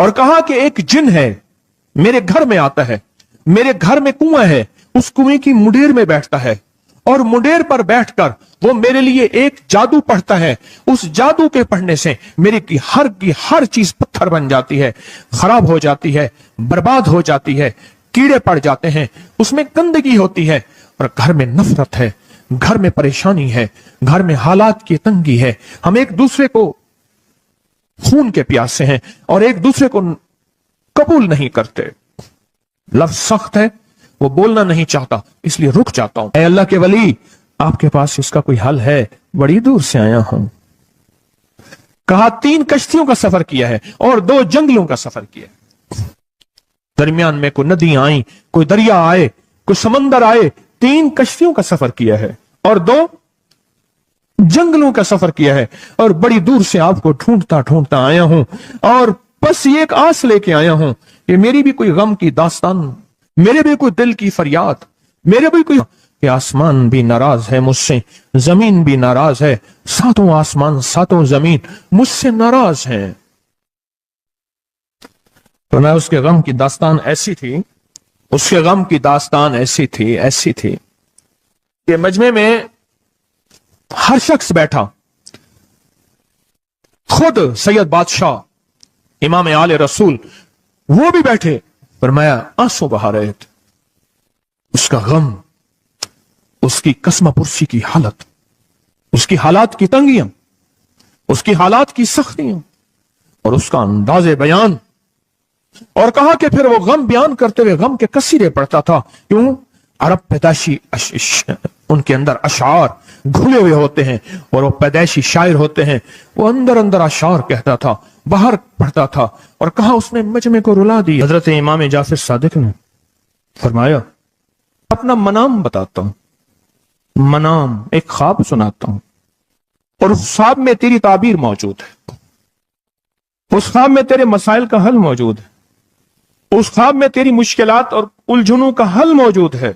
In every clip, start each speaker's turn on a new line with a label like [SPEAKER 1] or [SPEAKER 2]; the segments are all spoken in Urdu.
[SPEAKER 1] اور کہا کہ ایک جن ہے میرے گھر میں آتا ہے, میرے گھر میں کنواں ہے, اس کنویں کی منڈیر میں بیٹھتا ہے اور منڈیر پر بیٹھ کر وہ میرے لیے ایک جادو پڑھتا ہے. اس جادو کے پڑھنے سے میری کی ہر چیز پتھر بن جاتی ہے, خراب ہو جاتی ہے, برباد ہو جاتی ہے, کیڑے پڑ جاتے ہیں, اس میں گندگی ہوتی ہے, اور گھر میں نفرت ہے, گھر میں پریشانی ہے, گھر میں حالات کی تنگی ہے, ہم ایک دوسرے کو خون کے پیاسے ہیں اور ایک دوسرے کو قبول نہیں کرتے. لفظ سخت ہے, وہ بولنا نہیں چاہتا, اس لیے رک جاتا ہوں. اے اللہ کے ولی, آپ کے پاس اس کا کوئی حل ہے؟ بڑی دور سے آیا ہوں. کہا 3 کشتیوں کا سفر کیا ہے اور 2 جنگلوں کا سفر کیا ہے. درمیان میں کوئی ندیاں آئیں, کوئی دریا آئے, کوئی سمندر آئے. 3 کشتیوں کا سفر کیا ہے اور 2 جنگلوں کا سفر کیا ہے, اور بڑی دور سے آپ کو ڈھونڈتا آیا ہوں, اور بس یہ ایک آس لے کے آیا ہوں کہ میری بھی کوئی غم کی داستان, میرے بھی کوئی دل کی فریاد, میرے بھی کوئی کہ آسمان بھی ناراض ہے مجھ سے, زمین بھی ناراض ہے, 7 آسمان 7 زمین مجھ سے ناراض ہیں. تو میں اس کے غم کی داستان ایسی تھی, اس کے غم کی داستان ایسی تھی کہ مجمع میں ہر شخص بیٹھا, خود سید بادشاہ امام آل رسول وہ بھی بیٹھے. فرمایا آنسو بہا رہے تھے. اس کا غم, اس کی قسمہ پرسی کی حالت, اس کی حالات کی تنگیاں, اس کی حالات کی سختیاں اور اس کا انداز بیان. اور کہا کہ پھر وہ غم بیان کرتے ہوئے غم کے قصیدے پڑھتا تھا. کیوں؟ عرب پیدائشی ان کے اندر اشعار گھلے ہوئے ہوتے ہیں اور وہ پیدائشی شاعر ہوتے ہیں. وہ اندر اشعار کہتا تھا, باہر پڑھتا تھا. اور کہا اس نے مجمع کو رلا دی. حضرت امام جعفر صادق نے فرمایا اپنا منام بتاتا ہوں, منام ایک خواب سناتا ہوں, اور اس خواب میں تیری تعبیر موجود ہے, اس خواب میں تیرے مسائل کا حل موجود ہے, اس خواب میں تیری مشکلات اور الجھنوں کا حل موجود ہے.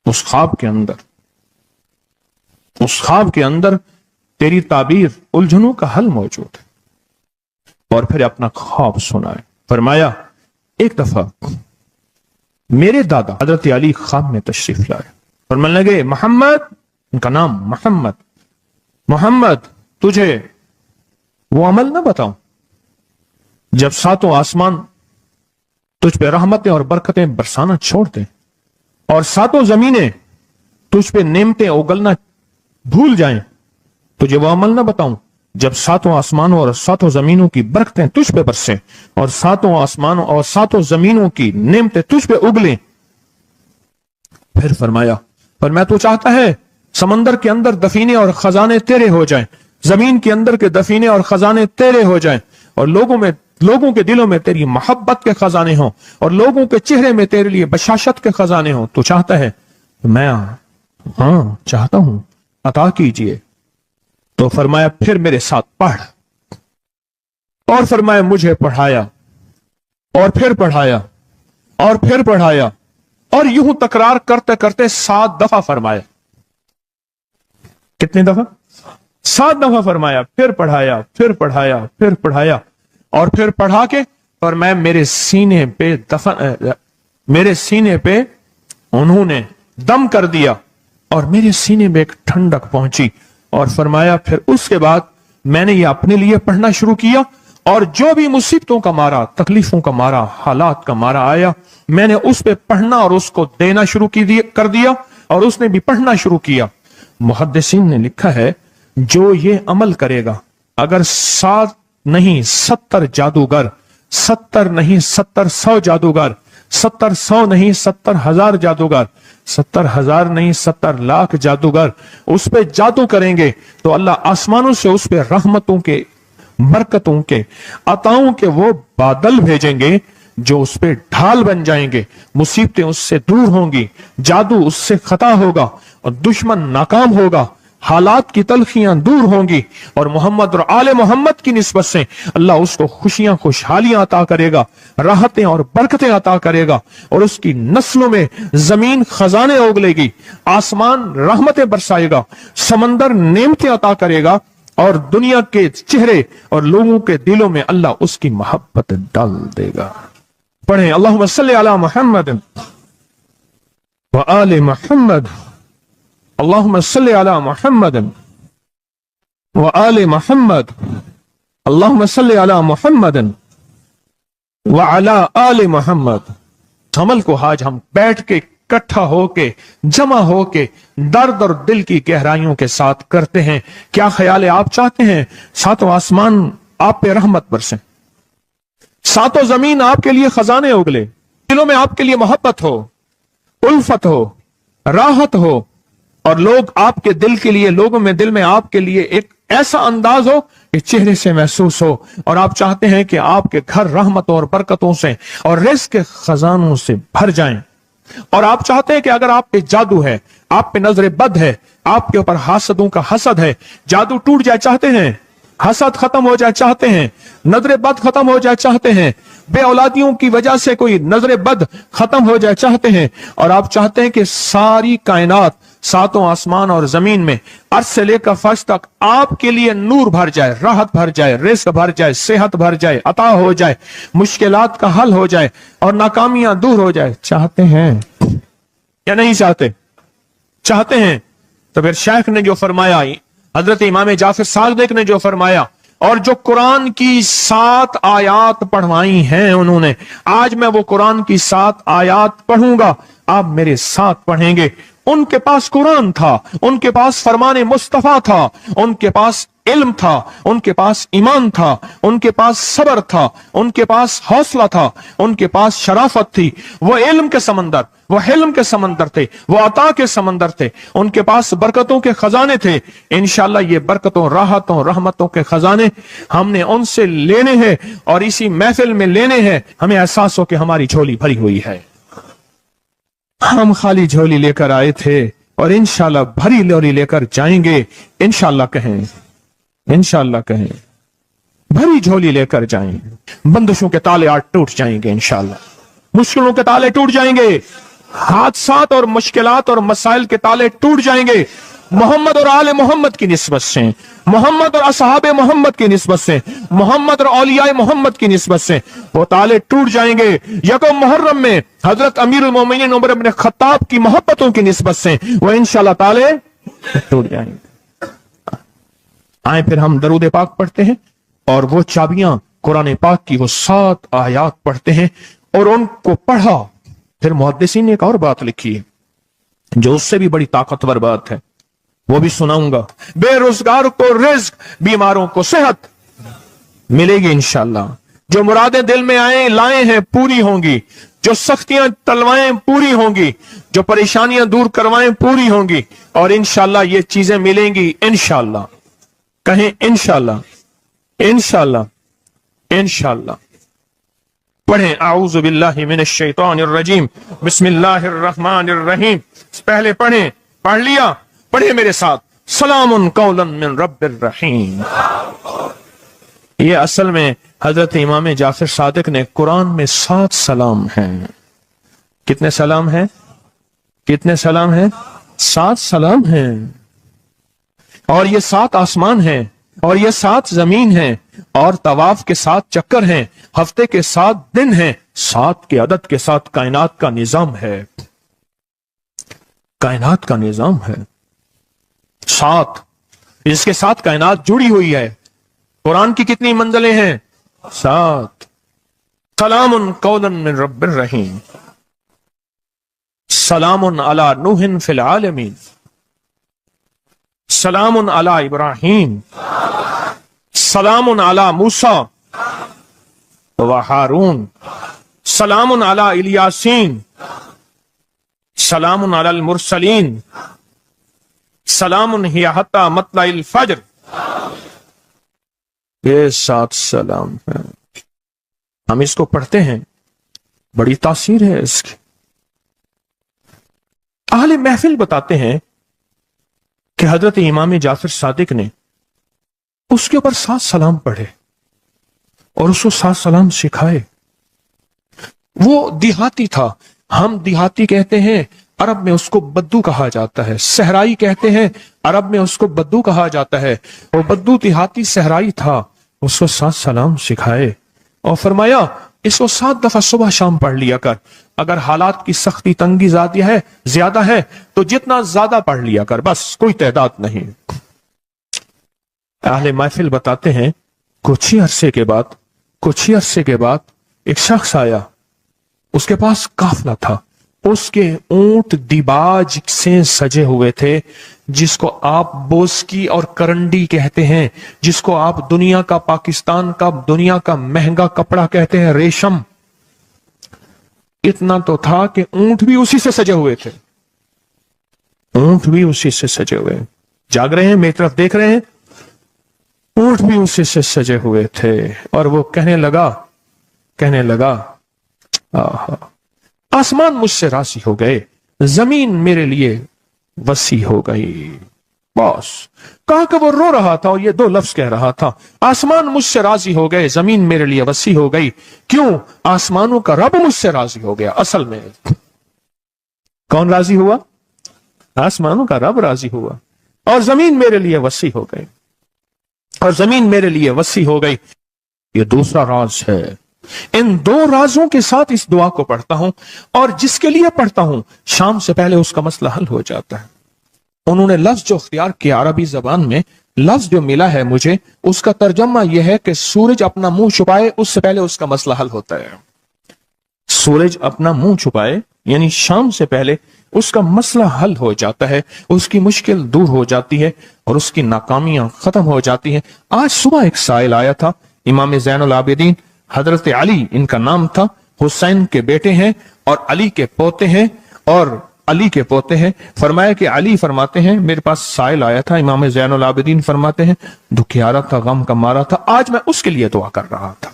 [SPEAKER 1] اس خواب کے اندر تیری تعبیر الجھنوں کا حل موجود ہے. اور پھر اپنا خواب سنائے. فرمایا ایک دفعہ میرے دادا حضرت علی خواب میں تشریف لائے, فرمانے لگے محمد, ان کا نام محمد, تجھے وہ عمل نہ بتاؤں جب 7 آسمان تجھ پہ رحمتیں اور برکتیں برسانا چھوڑ دیں, اور 7 زمینیں تجھ پہ نعمتیں اگلنا بھول جائیں. تجھے وہ عمل نہ بتاؤں جب 7 آسمانوں اور 7 زمینوں کی برکتیں تجھ پہ برسیں, اور 7 آسمانوں اور 7 زمینوں کی نعمتیں تجھ پہ اگلیں. پھر فرمایا تو چاہتا ہے سمندر کے اندر دفینے اور خزانے تیرے ہو جائیں, زمین کے اندر کے دفینے اور خزانے تیرے ہو جائیں, اور لوگوں کے دلوں میں تیری محبت کے خزانے ہوں, اور لوگوں کے چہرے میں تیرے لیے بشاشت کے خزانے ہوں. تو چاہتا ہے؟ میں ہاں چاہتا ہوں, عطا کیجئے. تو فرمایا پھر میرے ساتھ پڑھ. اور فرمایا مجھے پڑھایا, اور پھر پڑھایا, اور پھر پڑھایا, اور یوں تکرار کرتے کرتے 7 دفعہ فرمایا. کتنی دفعہ؟ 7 دفعہ فرمایا. پھر پڑھایا, پھر پڑھایا, پھر پڑھایا, اور پھر پڑھا کے اور میں میرے سینے پہ انہوں نے دم کر دیا, اور میرے سینے میں ایک ٹھنڈک پہنچی. اور فرمایا پھر اس کے بعد میں نے یہ اپنے لیے پڑھنا شروع کیا, اور جو بھی مصیبتوں کا مارا, تکلیفوں کا مارا, حالات کا مارا آیا, میں نے اس پہ پڑھنا اور اس کو دینا شروع کر دیا, اور اس نے بھی پڑھنا شروع کیا. محدثین نے لکھا ہے جو یہ عمل کرے گا, اگر 7 نہیں 70 جادوگر, 70 نہیں 70,100 جادوگر, 70,100 نہیں 70,000 جادوگر, 70,000 نہیں 70 لاکھ جادوگر اس پہ جادو کریں گے, تو اللہ آسمانوں سے اس پہ رحمتوں کے, برکتوں کے, عطاؤں کے وہ بادل بھیجیں گے جو اس پہ ڈھال بن جائیں گے. مصیبتیں اس سے دور ہوں گی, جادو اس سے خطا ہوگا, اور دشمن ناکام ہوگا, حالات کی تلخیاں دور ہوں گی, اور محمد اور آل محمد کی نسبت سے اللہ اس کو خوشیاں خوشحالیاں عطا کرے گا, راحتیں اور برکتیں عطا کرے گا, اور اس کی نسلوں میں زمین خزانے اگلے گی, آسمان رحمتیں برسائے گا, سمندر نعمتیں عطا کرے گا, اور دنیا کے چہرے اور لوگوں کے دلوں میں اللہ اس کی محبت ڈال دے گا. پڑھیں اللہم صلی علی محمد وآل محمد. اللہم صلی علی محمد وآل محمد. اللہم صلی علی محمد وعلی آل محمد. عمل کو آج ہم بیٹھ کے اکٹھا ہو کے جمع ہو کے درد اور دل کی گہرائیوں کے ساتھ کرتے ہیں. کیا خیال ہے؟ آپ چاہتے ہیں ساتوں آسمان آپ پہ رحمت برسیں، ساتوں زمین آپ کے لیے خزانے اگلے، دلوں میں آپ کے لیے محبت ہو، الفت ہو، راحت ہو، اور لوگ آپ کے دل کے لیے، لوگوں میں دل میں آپ کے لیے ایک ایسا انداز ہو کہ چہرے سے محسوس ہو، اور آپ چاہتے ہیں کہ آپ کے گھر رحمتوں اور برکتوں سے اور رزق کے خزانوں سے بھر جائیں، اور آپ چاہتے ہیں کہ اگر آپ پہ جادو ہے، آپ پہ نظر بد ہے، آپ کے اوپر حاسدوں کا حسد ہے، جادو ٹوٹ جائے چاہتے ہیں، حسد ختم ہو جائے چاہتے ہیں، نظر بد ختم ہو جائے چاہتے ہیں، بے اولادیوں کی وجہ سے کوئی نظر بد ختم ہو جائے چاہتے ہیں، اور آپ چاہتے ہیں کہ ساری کائنات، ساتوں آسمان اور زمین میں عرش سے لے کر فرش تک آپ کے لیے نور بھر جائے، راحت بھر جائے، رزق بھر جائے، صحت بھر جائے، عطا ہو جائے، مشکلات کا حل ہو جائے اور ناکامیاں دور ہو جائے. چاہتے ہیں یا نہیں چاہتے؟ چاہتے ہیں. تو پھر شیخ نے جو فرمایا، حضرت امام جعفر صادق نے جو فرمایا، اور جو قرآن کی 7 آیات پڑھوائی ہیں انہوں نے، آج میں وہ قرآن کی 7 آیات پڑھوں گا، آپ میرے ساتھ پڑھیں گے. ان کے پاس قرآن تھا، ان کے پاس فرمان مصطفیٰ تھا، ان کے پاس علم تھا، ان کے پاس ایمان تھا، ان کے پاس صبر تھا، ان کے پاس حوصلہ تھا، ان کے پاس شرافت تھی. وہ علم کے سمندر، وہ حلم کے سمندر تھے، وہ عطا کے سمندر تھے، ان کے پاس برکتوں کے خزانے تھے. انشاءاللہ یہ برکتوں، راحتوں، رحمتوں کے خزانے ہم نے ان سے لینے ہیں اور اسی محفل میں لینے ہیں. ہمیں احساس ہو کہ ہماری جھولی بھری ہوئی ہے، ہم خالی جھولی لے کر آئے تھے اور انشاءاللہ بھری جھولی لے کر جائیں گے. انشاءاللہ کہیں، انشاءاللہ کہیں، بھری جھولی لے کر جائیں گے. بندشوں کے تالے آج ٹوٹ جائیں گے انشاءاللہ، مشکلوں کے تالے ٹوٹ جائیں گے، حادثات اور مشکلات اور مسائل کے تالے ٹوٹ جائیں گے. محمد اور آل محمد کی نسبت سے، محمد اور اصحاب محمد کی نسبت سے، محمد اور اولیاء محمد کی نسبت سے وہ تالے ٹوٹ جائیں گے. یکم محرم میں حضرت امیر المومنین عمر بن خطاب کی محبتوں کی نسبت سے وہ انشاءاللہ تالے ٹوٹ جائیں گے. آئیں پھر ہم درود پاک پڑھتے ہیں اور وہ چابیاں قرآن پاک کی وہ 7 آیات پڑھتے ہیں، اور ان کو پڑھا. پھر محدثین نے ایک اور بات لکھی ہے جو اس سے بھی بڑی طاقتور بات ہے، وہ بھی سناؤں گا. بے روزگار کو رزق، بیماروں کو صحت ملے گی انشاءاللہ. جو مرادیں دل میں آئیں لائیں ہیں پوری ہوں گی، جو سختیاں تلوائیں پوری ہوں گی، جو پریشانیاں دور کروائیں پوری ہوں گی، اور انشاءاللہ یہ چیزیں ملیں گی انشاءاللہ. کہیں انشاءاللہ، انشاءاللہ، انشاءاللہ. پڑھیں اعوذ باللہ من الشیطان الرجیم، بسم اللہ الرحمن الرحیم. پہلے پڑھیں، پڑھ لیا؟ پڑھیں میرے ساتھ، سلام قولا من رب الرحیم. یہ اصل میں حضرت امام جعفر صادق نے قرآن میں 7 سلام ہیں. کتنے سلام ہیں؟ کتنے سلام ہیں؟ 7 سلام ہیں. اور یہ 7 آسمان ہیں، اور یہ 7 زمین ہیں، اور طواف کے 7 چکر ہیں، ہفتے کے 7 دن ہیں، 7 کے عدد کے ساتھ کائنات کا نظام ہے. کائنات کا نظام ہے 7، اس کے ساتھ کائنات جڑی ہوئی ہے. قرآن کی کتنی منزلیں ہیں؟ 7. سلام قولا من رب الرحیم. سلام علی نوح فی العالمین. سلام علی ابراہیم. سلام علی موسیٰ و ہارون. سلام علی الیاسین. سلام علی المرسلین. سلام ہی حتی مطلع الفجر. یہ 7 سلام ہیں. ہم اس کو پڑھتے ہیں، بڑی تاثیر ہے اس کی. اہل محفل بتاتے ہیں کہ حضرت امام جعفر صادق نے اس کے اوپر 7 سلام پڑھے اور اس کو 7 سلام سکھائے. وہ دیہاتی تھا، ہم دیہاتی کہتے ہیں عرب میں اس کو بدو کہا جاتا ہے، صحرائی کہتے ہیں، عرب میں اس کو بدو کہا جاتا ہے۔ وہ بدو دیہاتی صحرائی تھا، اس کو 7 سلام سکھائے اور فرمایا اس کو 7 دفعہ صبح شام پڑھ لیا کر، اگر حالات کی سختی تنگی زیادہ ہے تو جتنا زیادہ پڑھ لیا کر، بس کوئی تعداد نہیں۔ اہل محفل بتاتے ہیں کچھ ہی عرصے کے بعد ایک شخص آیا، اس کے پاس قافلہ تھا، اس کے اونٹ دیباج سے سجے ہوئے تھے، جس کو آپ بوسکی اور کرنڈی کہتے ہیں، جس کو آپ پاکستان کا دنیا کا مہنگا کپڑا کہتے ہیں، ریشم۔ اتنا تو تھا کہ اونٹ بھی اسی سے سجے ہوئے تھے، جاگ رہے ہیں، میری طرف دیکھ رہے ہیں، اونٹ بھی اسی سے سجے ہوئے تھے۔ اور وہ کہنے لگا آسمان مجھ سے راضی ہو گئے، زمین میرے لیے وسیع ہو گئی۔ بس کہا کہ وہ رو رہا تھا اور یہ 2 لفظ کہہ رہا تھا، آسمان مجھ سے راضی ہو گئے، زمین میرے لیے وسیع ہو گئی۔ کیوں؟ آسمانوں کا رب مجھ سے راضی ہو گیا۔ اصل میں کون راضی ہوا؟ آسمانوں کا رب راضی ہوا، اور زمین میرے لیے وسیع ہو گئی، یہ دوسرا راز ہے۔ ان 2 رازوں کے ساتھ اس دعا کو پڑھتا ہوں، اور جس کے لیے پڑھتا ہوں شام سے پہلے اس کا مسئلہ حل ہو جاتا ہے۔ انہوں نے لفظ جو اختیار کیا عربی زبان میں، لفظ جو ملا ہے مجھے، اس کا ترجمہ یہ ہے کہ سورج اپنا منہ چھپائے اس سے پہلے اس کا مسئلہ حل ہوتا ہے۔ سورج اپنا منہ چھپائے یعنی شام سے پہلے اس کا مسئلہ حل ہو جاتا ہے، اس کی مشکل دور ہو جاتی ہے اور اس کی ناکامیاں ختم ہو جاتی ہیں۔ آج صبح ایک سائل آیا تھا، امام زین العابدین حضرت علی ان کا نام تھا، حسین کے بیٹے ہیں اور علی کے پوتے ہیں، فرمایا کہ علی فرماتے ہیں میرے پاس سائل آیا تھا، امام زین العابدین فرماتے ہیں دکھیارا تھا، غم کا مارا تھا، آج میں اس کے لیے دعا کر رہا تھا۔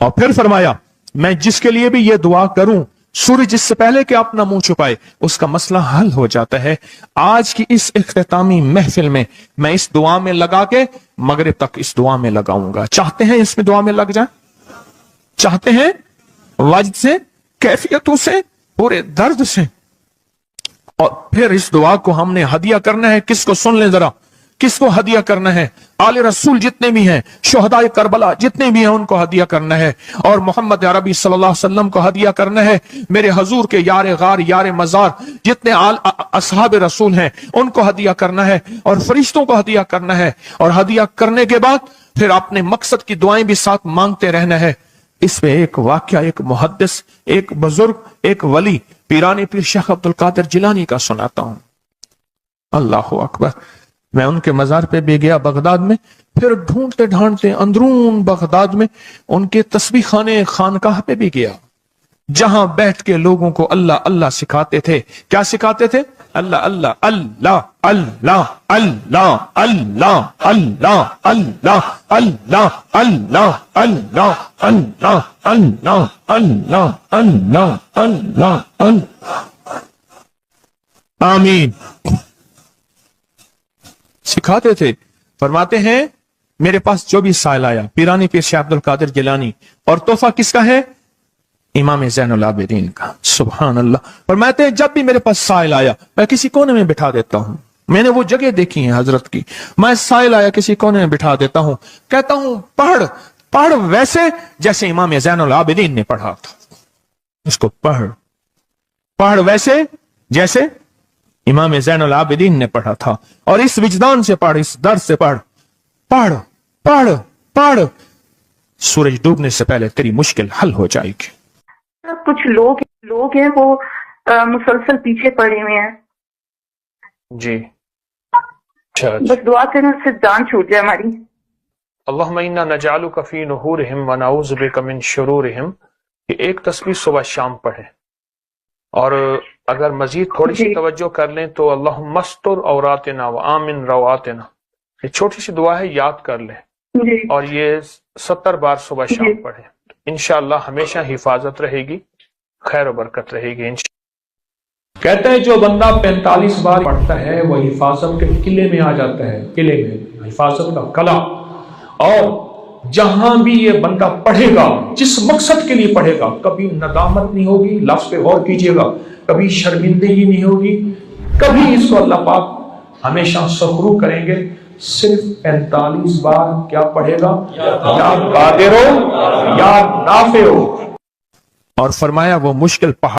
[SPEAKER 1] اور پھر فرمایا میں جس کے لیے بھی یہ دعا کروں، سورج جس سے پہلے کہ اپنا منہ چھپائے اس کا مسئلہ حل ہو جاتا ہے۔ آج کی اس اختتامی محفل میں میں اس دعا میں لگا کے مغرب تک اس دعا میں لگاؤں گا۔ چاہتے ہیں اس میں دعا میں لگ جائیں؟ چاہتے ہیں؟ وجد سے، کیفیتوں سے، پورے درد سے۔ اور پھر اس دعا کو ہم نے ہدیہ کرنا ہے، کس کو؟ سن لیں ذرا، کس کو ہدیہ کرنا ہے؟ آل رسول جتنے بھی ہیں، شہداء کربلا جتنے بھی ہیں، ان کو ہدیہ کرنا ہے، اور محمد عربی صلی اللہ علیہ وسلم کو ہدیہ کرنا ہے۔ میرے حضور کے یار غار یار مزار جتنے اصحاب رسول ہیں ان کو ہدیہ کرنا ہے، اور فرشتوں کو ہدیہ کرنا ہے، اور ہدیہ کرنے کے بعد پھر اپنے مقصد کی دعائیں بھی ساتھ مانگتے رہنا ہے۔ اس میں ایک واقعہ، ایک محدث، ایک بزرگ، ایک ولی پیرانی پیر شیخ عبد القادر جیلانی کا سناتا ہوں۔ اللہ اکبر۔ میں ان کے مزار پہ بھی گیا بغداد میں، پھر ڈھونڈتے ڈھانڈتے اندرون بغداد میں ان کے تسبیح خانے خانقاہ پہ بھی گیا، جہاں بیٹھ کے لوگوں کو اللہ اللہ سکھاتے تھے۔ کیا سکھاتے تھے؟ اللہ اللہ اللہ اللہ اللہ اللہ اللہ اللہ اللہ اللہ اللہ اللہ اللہ اللہ اللہ اللہ اللہ۔ آمین۔ سکھاتے تھے۔ فرماتے ہیں میرے پاس جو بھی سائل آیا، پیرانی پیر شیخ عبد القادر جیلانی، اور تحفہ کس کا ہے؟ امام زین العابدین کا۔ سبحان اللہ۔ فرماتے ہیں جب بھی میرے پاس سائل آیا میں کسی کونے میں بٹھا دیتا ہوں، میں نے وہ جگہ دیکھی ہے حضرت کی، میں سائل آیا کسی کونے میں بٹھا دیتا ہوں، کہتا ہوں پڑھ ویسے جیسے امام زین العابدین نے پڑھا تھا، اس کو پڑھ ویسے جیسے امام زین العابدین نے پڑھا تھا، اور اس وجدان سے پڑھ، اس درد سے پڑھ، سورج ڈوبنے سے پہلے تیری مشکل حل ہو جائے گی۔
[SPEAKER 2] کچھ لوگ ہیں وہ مسلسل پیچھے پڑے ہوئے ہیں
[SPEAKER 3] جی،
[SPEAKER 2] بس دعا کرنے سے جان چھوٹ جائے ہماری۔
[SPEAKER 3] اللہم انا نجعلک فی نحورہم ونعوذ بک من شرورہم، یہ ایک تسبیح صبح شام پڑھیں، اور اگر مزید تھوڑی سی توجہ کر لیں تو اللہم استر عوراتنا وآمن رواتنا، یہ چھوٹی سی دعا ہے، یاد کر لیں، اور یہ 70 بار صبح شام پڑھیں، انشاءاللہ ہمیشہ حفاظت رہے گی، خیر و برکت رہے گی انشاءاللہ۔ کہتے ہیں جو بندہ 45 بار پڑھتا ہے وہ حفاظت کے قلعے میں آ جاتا ہے، قلعے میں، حفاظت کا قلعہ، اور جہاں بھی یہ بندہ پڑھے گا، جس مقصد کے لیے پڑھے گا، کبھی ندامت نہیں ہوگی۔ لفظ پہ غور کیجئے گا، کبھی شرمندگی نہیں ہوگی، کبھی اس کو اللہ پاک ہمیشہ سخرو کریں گے۔ صرف 45 بار کیا پڑھے گا؟ یا قادر ہو یا نافع ہو۔
[SPEAKER 1] اور فرمایا وہ مشکل پہاڑ